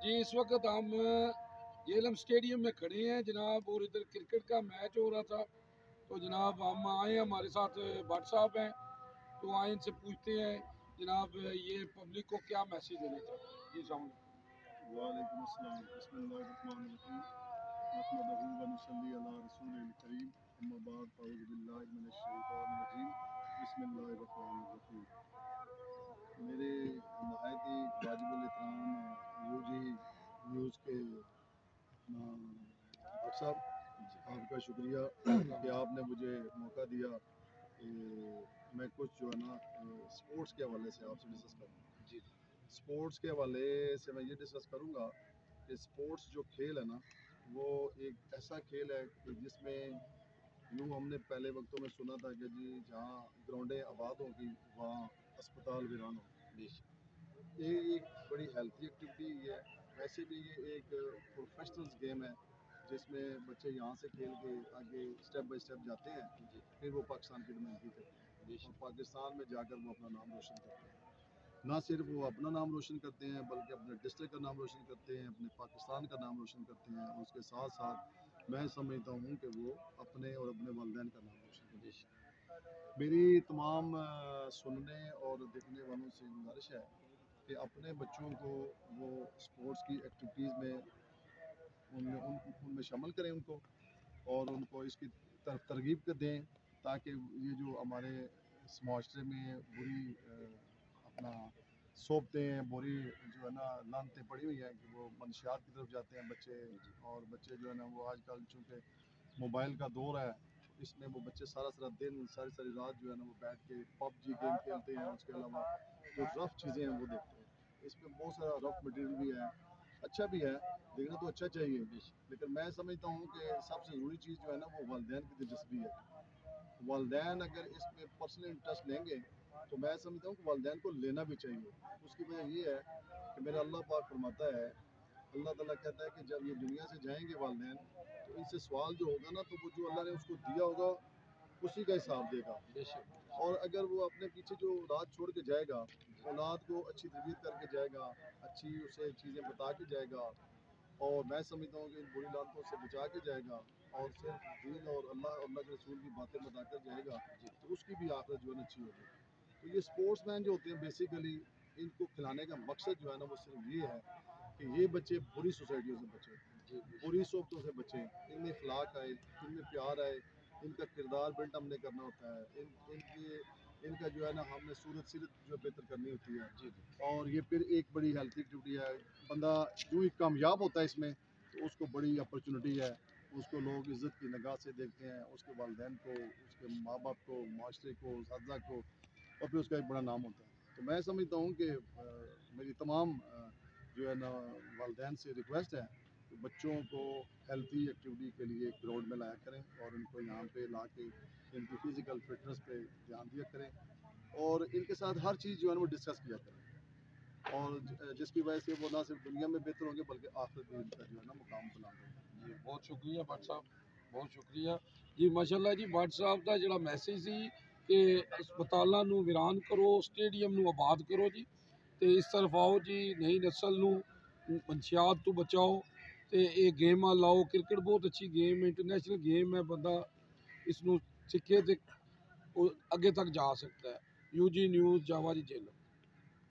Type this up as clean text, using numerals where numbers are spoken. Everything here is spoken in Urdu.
جی اس وقت ہم جہلم اسٹیڈیم میں کھڑے ہیں جناب، اور ادھر کرکٹ کا میچ ہو رہا تھا، تو جناب ہم آئے ہیں، ہمارے ساتھ بٹ صاحب ہیں، تو آئے ان سے پوچھتے ہیں جناب یہ پبلک کو کیا میسیج دینا چاہتے ہیں۔ جی السلام علیکم۔ وعلیکم السلام، بسم اللہ الرحمن الرحیم، نحمدہ و نصلی علی رسول الکریم، اما بعد، اعوذ باللہ من الشیطان الرجیم، بسم اللہ الرحمن الرحیم۔ میرے نہایت ہی واجب الاحترام UGنیوز کے بٹ صاحب، آپ کا شکریہ کہ آپ نے مجھے موقع دیا کہ میں کچھ جو ہے نا اسپورٹس کے حوالے سے آپ سے ڈسکس کروں۔ جی اسپورٹس کے حوالے سے میں یہ ڈسکس کروں گا کہ اسپورٹس جو کھیل ہے نا، وہ ایک ایسا کھیل ہے کہ جس میں یوں ہم نے پہلے وقتوں میں سنا تھا کہ جی جہاں گراؤنڈیں آباد ہوں گی وہاں اسپتال ویران ہوں گے۔ یہ ایک بڑی ہیلتھی ایکٹیویٹی ہے، ویسے بھی یہ ایک پروفیشنل گیم ہے جس میں بچے یہاں سے کھیل کے آگے اسٹیپ بائی اسٹیپ جاتے ہیں، پھر وہ پاکستان کی نمائندگی کرتے ہیں اور پاکستان میں جا کر وہ اپنا نام روشن کرتے ہیں۔ نہ صرف وہ اپنا نام روشن کرتے ہیں بلکہ اپنے ڈسٹرکٹ کا نام روشن کرتے ہیں، اپنے پاکستان کا نام روشن کرتے ہیں، اور اس کے ساتھ ساتھ میں سمجھتا ہوں کہ وہ اپنے اور اپنے والدین کا نام روشن کرتے ہیں۔ میری تمام سننے اور دیکھنے والوں سے گزارش ہے کہ اپنے بچوں کو وہ اسپورٹس کی ایکٹیویٹیز میں ان میں شامل کریں ان کو، اور ان کو اس کی طرف ترغیب دیں، تاکہ یہ جو ہمارے اس معاشرے میں بری اپنا صوبتیں ہیں، بری جو ہے نا لانتیں پڑی ہوئی ہیں کہ وہ منشیات کی طرف جاتے ہیں بچے، اور بچے جو ہے نا وہ آج کل چونکہ موبائل کا دور ہے، اس میں وہ بچے سارا دن ساری رات جو ہے نا وہ بیٹھ کے PUBG گیم کھیلتے ہیں، اس کے علاوہ جو رف چیزیں ہیں وہ دیکھتے ہیں۔ اس میں بہت سارا رف مٹیریل بھی ہے، اچھا بھی ہے، دیکھنا تو اچھا چاہیے، لیکن میں سمجھتا ہوں کہ سب سے ضروری چیز جو ہے نا وہ والدین کی دلچسپی ہے۔ والدین اگر اس میں پرسنل انٹرسٹ لیں گے تو میں سمجھتا ہوں کہ والدین کو لینا بھی چاہیے۔ اس کی وجہ یہ ہے کہ میرا اللہ پاک فرماتا ہے، اللہ تعالیٰ کہتا ہے کہ جب یہ دنیا سے جائیں گے والدین تو ان سے سوال جو ہوگا نا، تو وہ جو اللہ نے اس کو دیا ہوگا اسی کا حساب دے گا۔ اور اگر وہ اپنے پیچھے جو اولاد چھوڑ کے جائے گا، اولاد کو اچھی تربیت کر کے جائے گا، اچھی اسے چیزیں بتا کے جائے گا، اور میں سمجھتا ہوں کہ ان بری لاتوں سے بچا کے جائے گا، اور صرف دین اور اللہ کے رسول کی باتیں بتا کر جائے گا، تو اس کی بھی آخرت جو ہے اچھی ہوگی۔ تو یہ اسپورٹس مین جو ہوتے ہیں بیسیکلی ان کو کھلانے کا مقصد جو ہے نا وہ صرف یہ ہے کہ یہ بچے بری سوسائٹیوں سے بچیں، بری صحبتوں سے بچیں، ان میں اخلاق آئے، ان میں پیار آئے، ان کا کردار بلڈ ہم نے کرنا ہوتا ہے، ان کا جو ہے نا ہم نے صورت سیرت جو بہتر کرنی ہوتی ہے، اور یہ پھر ایک بڑی ہیلتھی ایکٹیویٹی ہے۔ بندہ جو ہی کامیاب ہوتا ہے اس میں تو اس کو بڑی اپرچونٹی ہے، اس کو لوگ عزت کی نگاہ سے دیکھتے ہیں، اس کے والدین کو، اس کے ماں باپ کو، معاشرے کو، اساتذہ کو، اور پھر اس کا ایک بڑا نام ہوتا ہے۔ تو میں سمجھتا ہوں کہ میری تمام جو ہے نا والدین سے ریکویسٹ ہے کہ بچوں کو ہیلتھی ایکٹیویٹی کے لیے گراؤنڈ میں لایا کریں، اور ان کو یہاں پہ لا کے ان کی فزیکل فٹنس پہ دھیان دیا کریں، اور ان کے ساتھ ہر چیز جو ہے نا وہ ڈسکس کیا کریں، اور جس کی وجہ سے وہ نہ صرف دنیا میں بہتر ہوں گے بلکہ آخرت میں ان کا جو ہے نا مقام بلند ہوگا۔ جی بہت شکریہ بٹ صاحب، بہت شکریہ جی، ماشاءاللہ جی۔ بٹ صاحب کا جڑا میسیج سی کہ ہسپتالوں نو ویران کرو، اسٹیڈیم نو آباد کرو جی، تے اس طرف آؤ جی، نئی نسل نو منشیات تو بچاؤ، تے یہ گیماں لاؤ۔ کرکٹ بہت اچھی گیم ہے، انٹرنیشنل گیم ہے، بندہ اس نو سکھے تے اگے تک جا سکتا ہے۔ UGنیوز، جاواجی، جہلم۔